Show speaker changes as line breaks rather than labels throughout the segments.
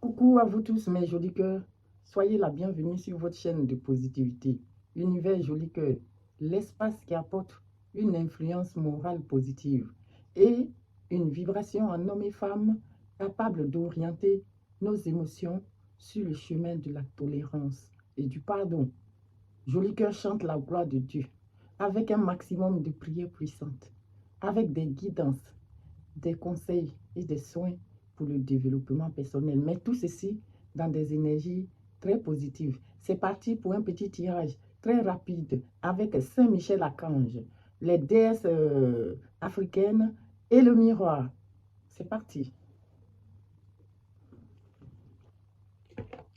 Coucou à vous tous mes jolis cœurs, soyez la bienvenue sur votre chaîne de positivité, Univers Joli Cœur, l'espace qui apporte une influence morale positive et une vibration en hommes et femmes capable d'orienter nos émotions sur le chemin de la tolérance et du pardon. Joli Cœur chante la gloire de Dieu avec un maximum de prières puissantes, avec des guidances, des conseils et des soins pour le développement personnel. Mais tout ceci dans des énergies très positives. C'est parti pour un petit tirage très rapide avec Saint-Michel-Archange, les déesses africaines et le miroir. C'est parti.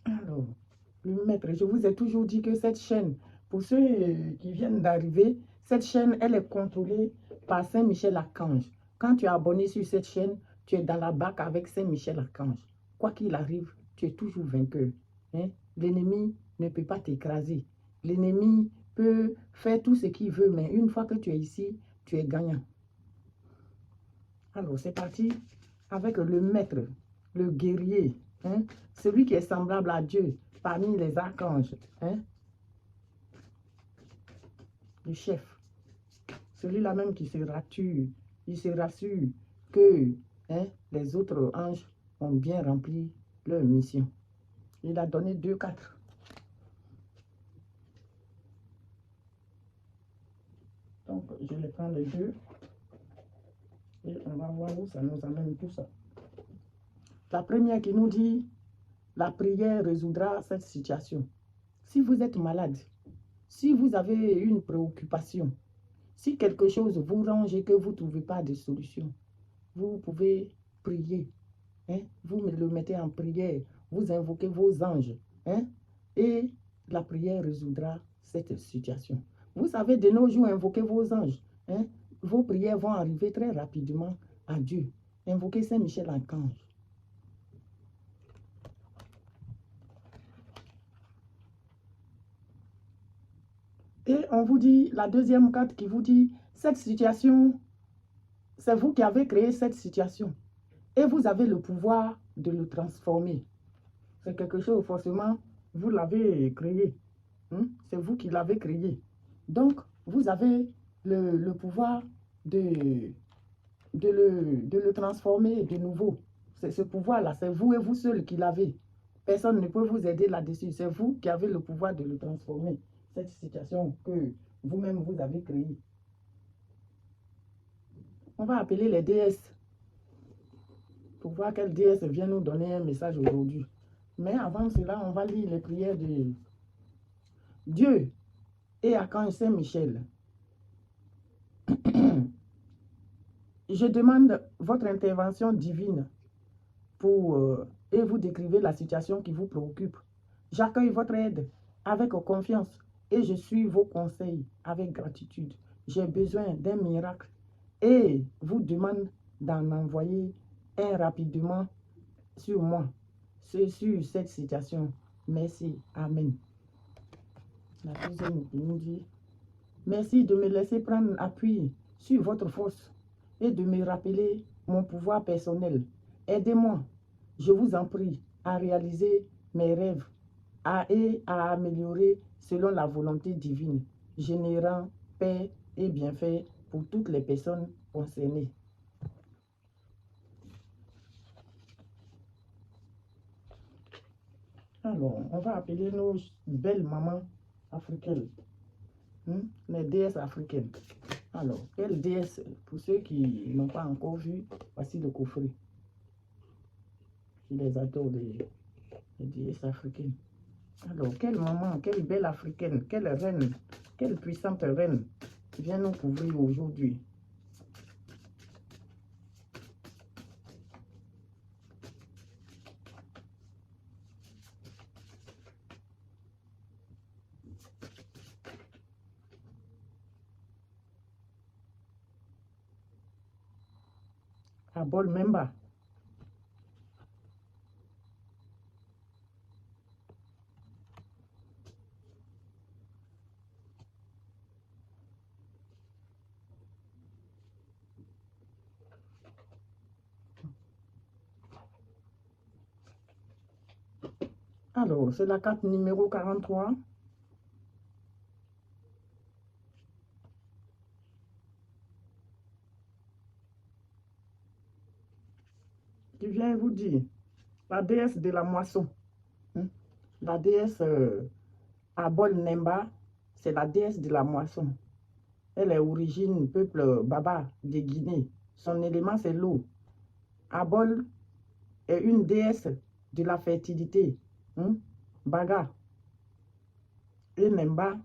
Alors, le maître, je vous ai toujours dit que cette chaîne, pour ceux qui viennent d'arriver, cette chaîne, elle est contrôlée par Saint-Michel-Archange. Quand tu es abonné sur cette chaîne, tu es dans la barque avec Saint-Michel-Archange. Quoi qu'il arrive, tu es toujours vainqueur. Hein? L'ennemi ne peut pas t'écraser. L'ennemi peut faire tout ce qu'il veut, mais une fois que tu es ici, tu es gagnant. Alors, c'est parti avec le maître, le guerrier, hein? Celui qui est semblable à Dieu parmi les archanges. Hein? Le chef, celui-là même qui se rassure, il se rassure que les autres anges ont bien rempli leur mission. Il a donné 2, 4. Donc, je vais prendre les 2 et on va voir où ça nous amène tout ça. La première qui nous dit, la prière résoudra cette situation. Si vous êtes malade, si vous avez une préoccupation, si quelque chose vous range et que vous ne trouvez pas de solution, vous pouvez prier. Hein? Vous le mettez en prière, vous invoquez vos anges. Hein? Et la prière résoudra cette situation. Vous savez, de nos jours, invoquez vos anges. Hein? Vos prières vont arriver très rapidement à Dieu. Invoquez Saint-Michel-Archange. Et on vous dit, la deuxième carte qui vous dit, cette situation, c'est vous qui avez créé cette situation. Et vous avez le pouvoir de le transformer. C'est quelque chose, forcément, vous l'avez créé. Hein? C'est vous qui l'avez créé. Donc, vous avez le pouvoir de le transformer de nouveau. C'est ce pouvoir-là, c'est vous et vous seul qui l'avez. Personne ne peut vous aider là-dessus. C'est vous qui avez le pouvoir de le transformer. Cette situation que vous-même vous avez créée. On va appeler les déesses pour voir quelle déesse vient nous donner un message aujourd'hui. Mais avant cela, on va lire les prières de Dieu et Archange Saint-Michel. Je demande votre intervention divine et vous décrivez la situation qui vous préoccupe. J'accueille votre aide avec confiance et je suis vos conseils avec gratitude. J'ai besoin d'un miracle et vous demande d'en envoyer un rapidement sur moi, sur cette situation. Merci. Amen. La deuxième qui nous dit, merci de me laisser prendre appui sur votre force et de me rappeler mon pouvoir personnel. Aidez-moi, je vous en prie, à réaliser mes rêves et à améliorer selon la volonté divine, générant paix et bienfait pour toutes les personnes concernées. Alors, on va appeler nos belles mamans africaines, les déesses africaines. Alors, quelle déesse, pour ceux qui n'ont pas encore vu, voici le coffret. Je les adore, les déesses africaines. Alors, quelle maman, quelle belle africaine, quelle reine, quelle puissante reine vient nous couvrir aujourd'hui. Abol Memba. Alors, c'est la carte numéro 43. Qui vient vous dire, la déesse de la moisson. Hein? La déesse Abol Nemba, c'est la déesse de la moisson. Elle est origine peuple Baba de Guinée. Son élément, c'est l'eau. Abol est une déesse de la fertilité. Hein? Baga et Nemba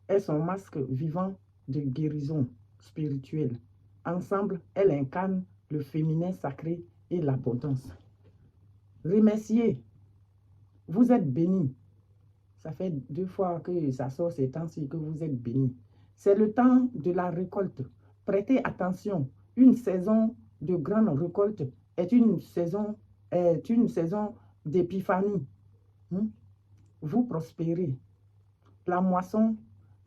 est son masque vivant de guérison spirituelle. Ensemble, elles incarnent le féminin sacré et l'abondance. Remerciez, vous êtes bénis. Ça fait 2 fois que ça sort ces temps-ci que vous êtes bénis. C'est le temps de la récolte. Prêtez attention. Une saison de grande récolte est une saison d'épiphanie. Vous prospérez. La moisson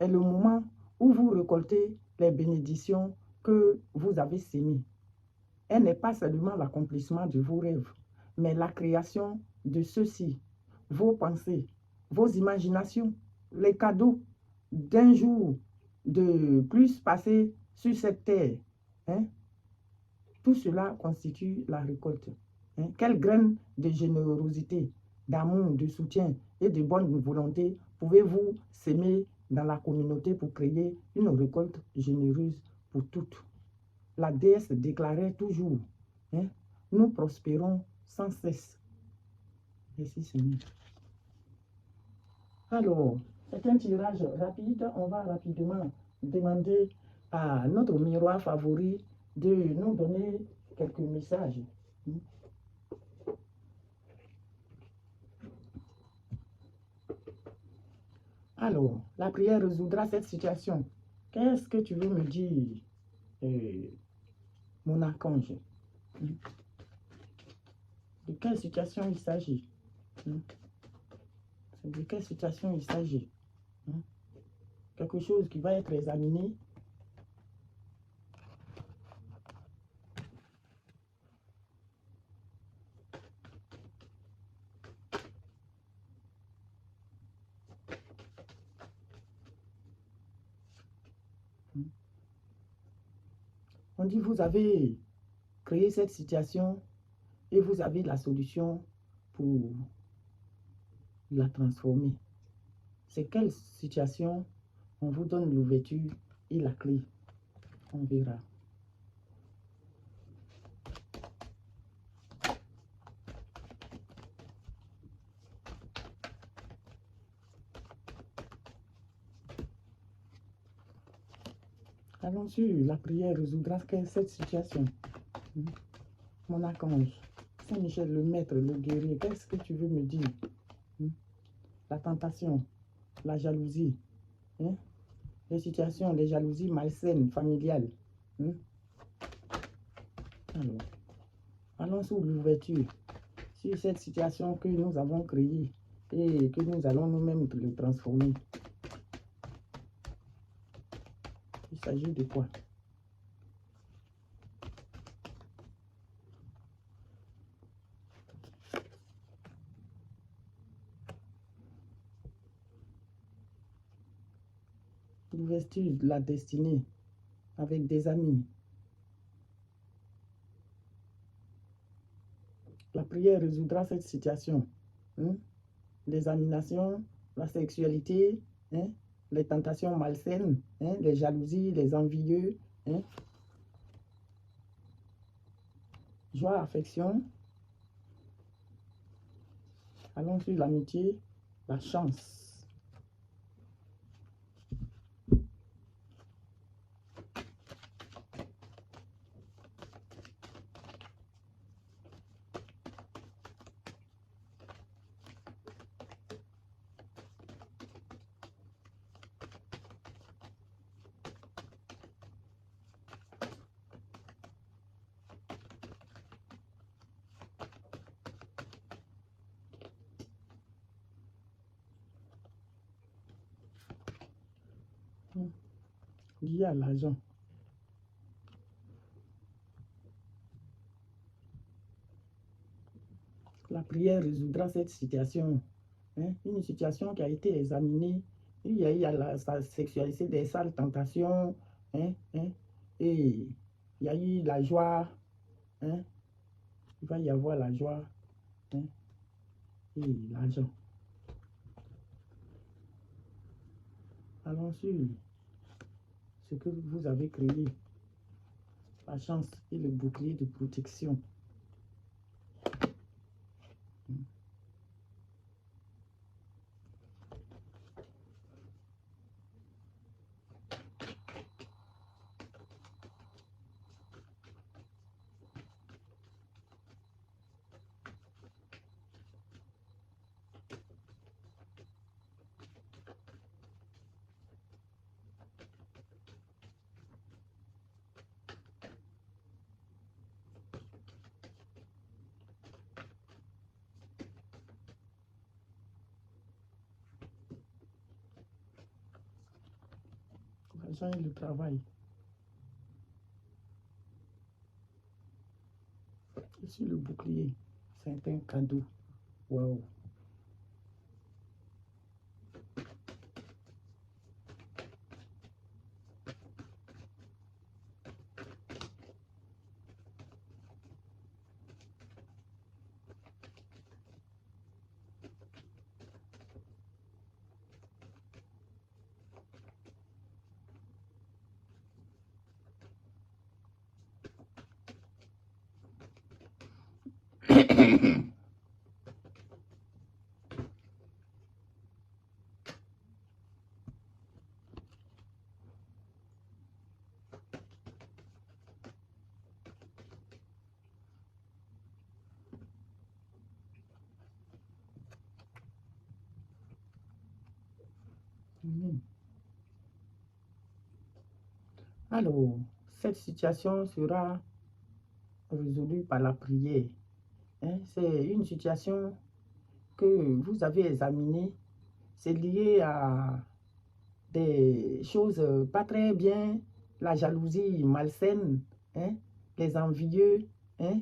est le moment où vous récoltez les bénédictions que vous avez sémées. Elle n'est pas seulement l'accomplissement de vos rêves, mais la création de ceux-ci, vos pensées, vos imaginations, les cadeaux d'un jour de plus passé sur cette terre. Hein? Tout cela constitue la récolte. Hein? Quelle graine de générosité, d'amour, de soutien et de bonne volonté pouvez-vous s'aimer dans la communauté pour créer une récolte généreuse pour toutes? La déesse déclarait toujours, hein, nous prospérons sans cesse. Merci Seigneur. Alors, c'est un tirage rapide. On va rapidement demander à notre miroir favori de nous donner quelques messages. Alors, la prière résoudra cette situation. Qu'est-ce que tu veux me dire, mon archange? De quelle situation il s'agit? De quelle situation il s'agit? Quelque chose qui va être examiné. On dit vous avez créé cette situation et vous avez la solution pour la transformer. C'est quelle situation? On vous donne l'ouverture et la clé. On verra. Allons sur la prière résoudra cette situation. Mon archange, Saint-Michel, le maître, le guerrier, qu'est-ce que tu veux me dire? La tentation, la jalousie, les situations, les jalousies malsaines, familiales. Alors, allons sur l'ouverture, sur cette situation que nous avons créée et que nous allons nous-mêmes le transformer. Il s'agit de quoi? L'ouverture de la destinée avec des amis. La prière résoudra cette situation. L'examination, la sexualité, les tentations malsaines, les jalousies, les envieux. Joie, affection. Allons sur l'amitié, la chance. Lié à l'argent. La prière résoudra cette situation. Hein? Une situation qui a été examinée. Il y a eu la sexualité des sales tentations. Hein? Hein? Et il y a eu la joie. Hein? Il va y avoir la joie. Hein? Et l'argent. Allons sur ce que vous avez créé. La chance et le bouclier de protection. L'argent et le travail. Et sur le bouclier, c'est un cadeau. Waouh! Alors, cette situation sera résolue par la prière. Hein? C'est une situation que vous avez examinée. C'est lié à des choses pas très bien, la jalousie malsaine, hein? Les envieux, hein?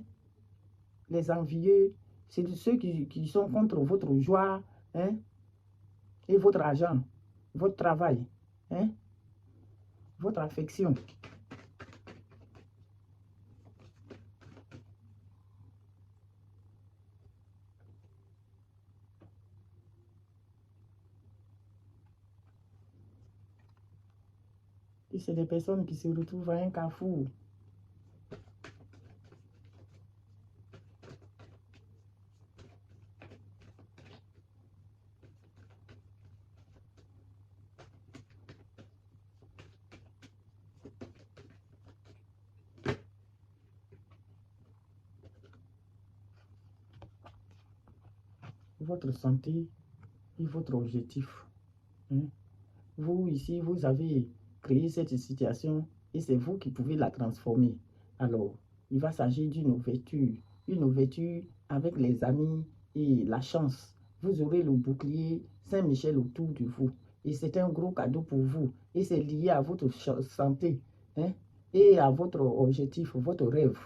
Les envieux, c'est ceux qui sont contre votre joie, hein? Et votre argent, votre travail, hein? Votre affection. Et c'est des personnes qui se retrouvent à un carrefour. Votre santé et votre objectif. Hein? Vous, ici, vous avez créé cette situation et c'est vous qui pouvez la transformer. Alors, il va s'agir d'une ouverture avec les amis et la chance. Vous aurez le bouclier Saint-Michel autour de vous. Et c'est un gros cadeau pour vous. Et c'est lié à votre santé, hein, et à votre objectif, votre rêve.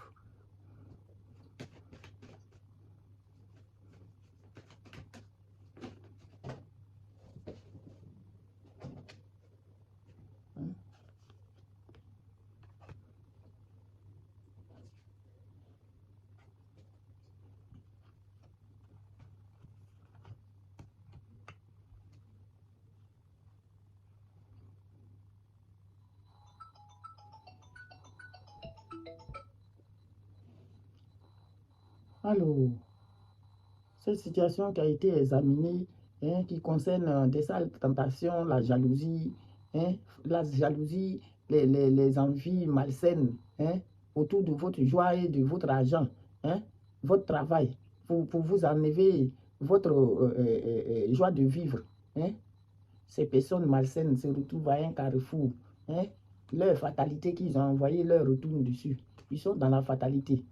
Hein. Alors, cette situation qui a été examinée, hein, qui concerne des sales tentations, hein, la jalousie, les envies malsaines, hein, autour de votre joie et de votre argent, hein, votre travail, pour vous enlever votre joie de vivre. Hein. Ces personnes malsaines se retrouvent à un carrefour. Hein. Leur fatalité qu'ils ont envoyée leur retourne dessus. Ils sont dans la fatalité.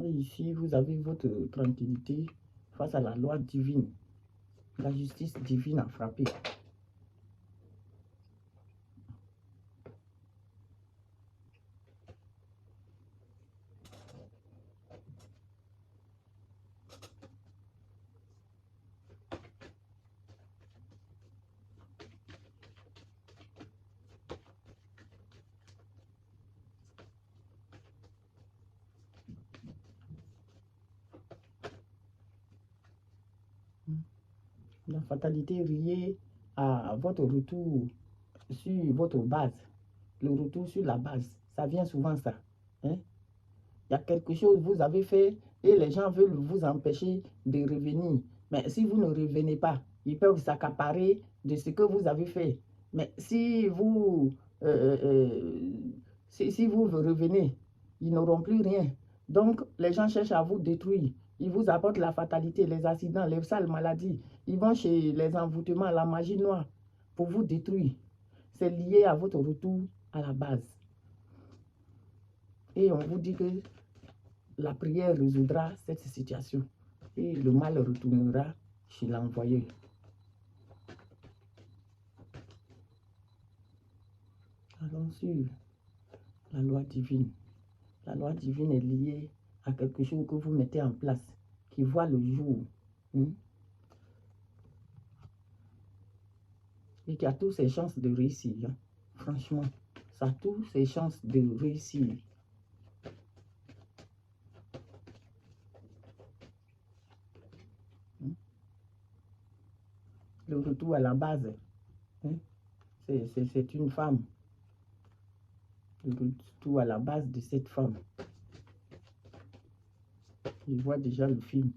Et ici, vous avez votre tranquillité face à la loi divine. La justice divine a frappé. La fatalité est liée à votre retour sur votre base. Le retour sur la base, ça vient souvent ça. Hein? Il y a quelque chose que vous avez fait et les gens veulent vous empêcher de revenir. Mais si vous ne revenez pas, ils peuvent s'accaparer de ce que vous avez fait. Mais si vous, si vous revenez, ils n'auront plus rien. Donc, les gens cherchent à vous détruire. Ils vous apportent la fatalité, les accidents, les sales maladies. Ils vont chez les envoûtements, la magie noire pour vous détruire. C'est lié à votre retour à la base. Et on vous dit que la prière résoudra cette situation et le mal retournera chez l'envoyeur. Allons sur la loi divine. La loi divine est liée à quelque chose que vous mettez en place, qui voit le jour. Et qui a toutes ses chances de réussir. Hein. Franchement, ça a toutes ses chances de réussir. Le retour à la base, hein, c'est une femme. Le retour à la base de cette femme. Je vois déjà le film.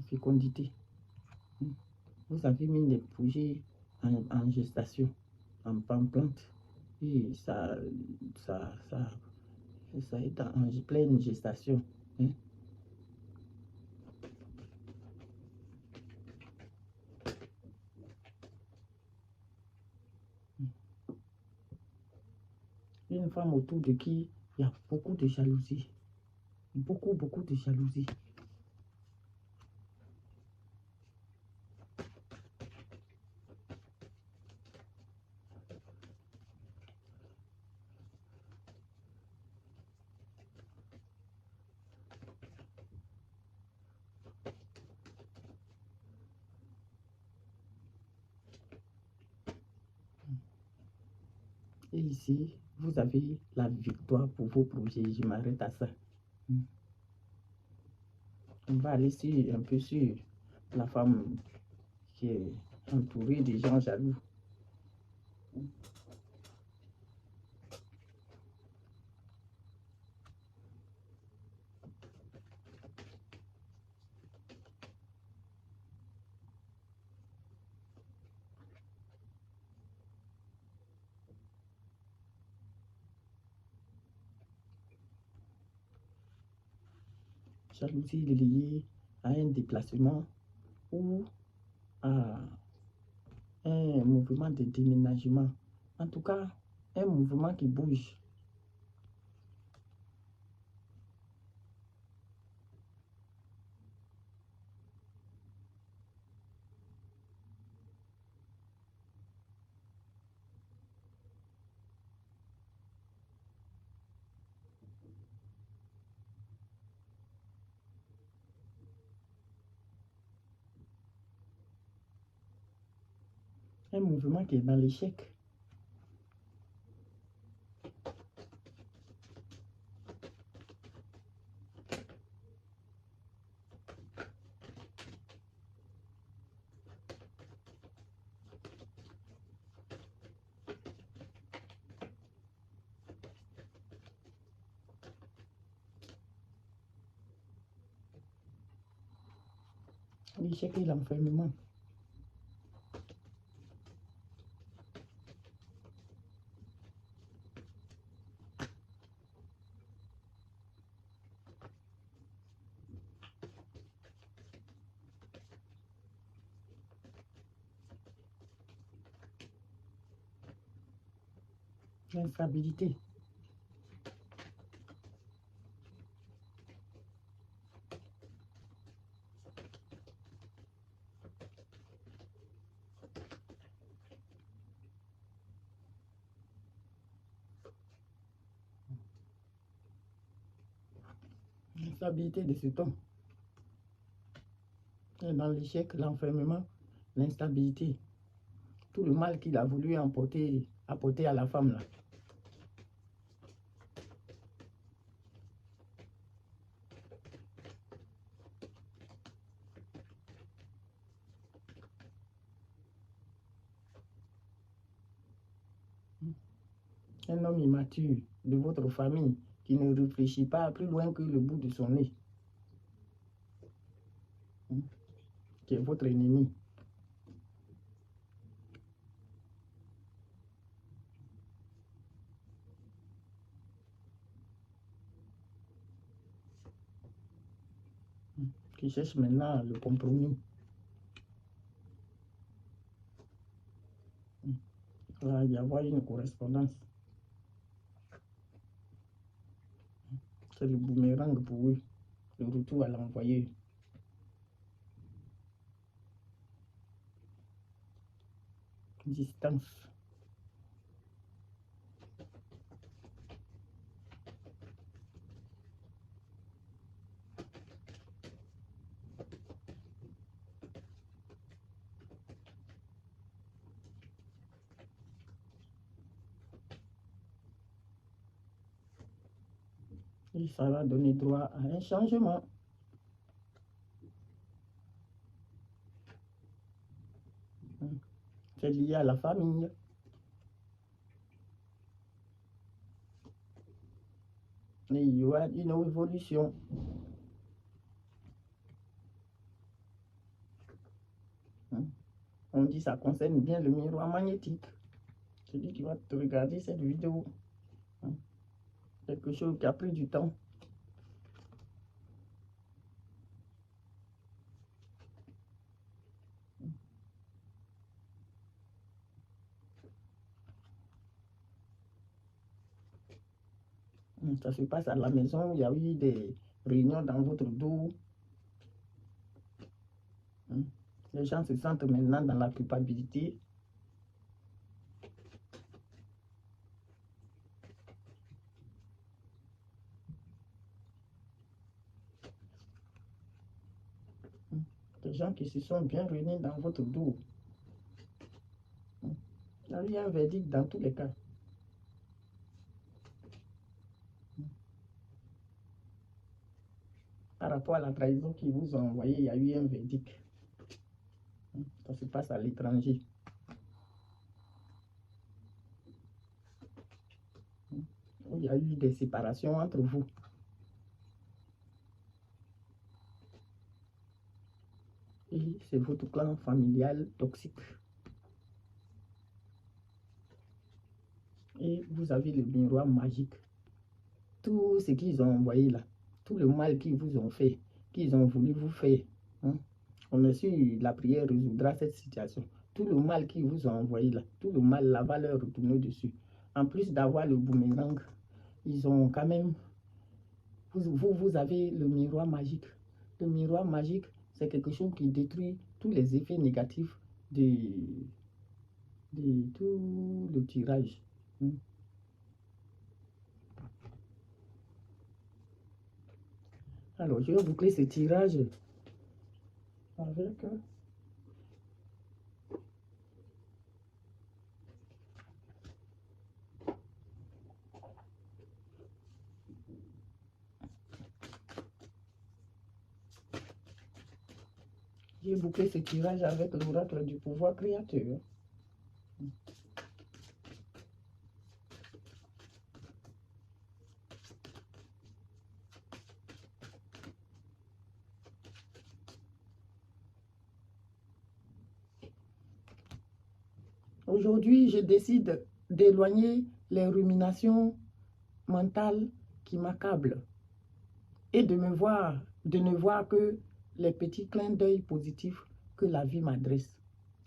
Fécondité. Vous avez mis des projets en gestation, en plante, et ça est en pleine gestation. Hein. Une femme autour de qui il y a beaucoup de jalousie. Beaucoup de jalousie. Et ici, vous avez la victoire pour vos projets. Je m'arrête à ça. On va aller un peu sur la femme qui est entourée de gens jaloux. Jalousie liée à un déplacement ou à un mouvement de déménagement. En tout cas, un mouvement qui bouge. Un mouvement qui est dans l'échec. L'échec et l'enfermement. L'instabilité. L'instabilité de cet homme. Et dans l'échec, l'enfermement, l'instabilité. Tout le mal qu'il a voulu apporter à la femme là. Un homme immature de votre famille qui ne réfléchit pas plus loin que le bout de son nez, qui est votre ennemi. Qui cherche maintenant le compromis. Il va y avoir une correspondance. C'est le boomerang pour eux. Le retour à l'envoyé. Distance. Et ça va donner droit à un changement. C'est lié à la famille. Et il y aura une évolution. On dit que ça concerne bien le miroir magnétique. Je dis tu vas te regarder cette vidéo. Quelque chose qui a pris du temps. Ça se passe à la maison, il y a eu des réunions dans votre dos. Les gens se sentent maintenant dans la culpabilité. Des gens qui se sont bien réunis dans votre dos. Il y a eu un verdict dans tous les cas. Par rapport à la trahison qu'ils vous ont envoyée, il y a eu un verdict. Ça se passe à l'étranger. Il y a eu des séparations entre vous. Et c'est votre clan familial toxique. Et vous avez le miroir magique. Tout ce qu'ils ont envoyé là, tout le mal qu'ils vous ont fait, qu'ils ont voulu vous faire, on est sûr la prière résoudra cette situation. Tout le mal qu'ils vous ont envoyé là, tout le mal, la va leur retourner dessus. En plus d'avoir le boomerang, ils ont quand même... Vous avez le miroir magique. Le miroir magique, c'est quelque chose qui détruit tous les effets négatifs de tout le tirage. Alors, je vais boucler ce tirage avec... J'ai bouclé ce tirage avec l'oracle du pouvoir créateur. Aujourd'hui, je décide d'éloigner les ruminations mentales qui m'accablent et de ne voir que les petits clins d'œil positifs que la vie m'adresse.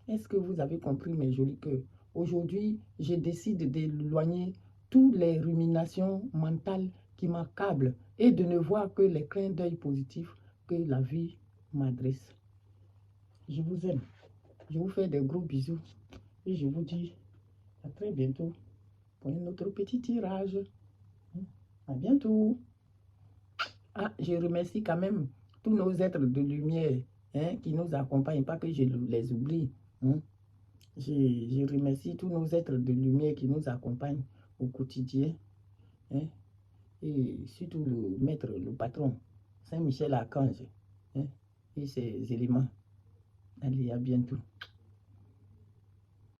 Est-ce que vous avez compris, mes jolis cœurs? Aujourd'hui, je décide d'éloigner toutes les ruminations mentales qui m'accablent et de ne voir que les clins d'œil positifs que la vie m'adresse. Je vous aime. Je vous fais des gros bisous et je vous dis à très bientôt pour un autre petit tirage. À bientôt. Ah, je remercie quand même tous nos êtres de lumière qui nous accompagnent, pas que je les oublie. Je remercie tous nos êtres de lumière qui nous accompagnent au quotidien. Et surtout le maître, le patron, Saint-Michel Archange et ses éléments. Allez, à bientôt.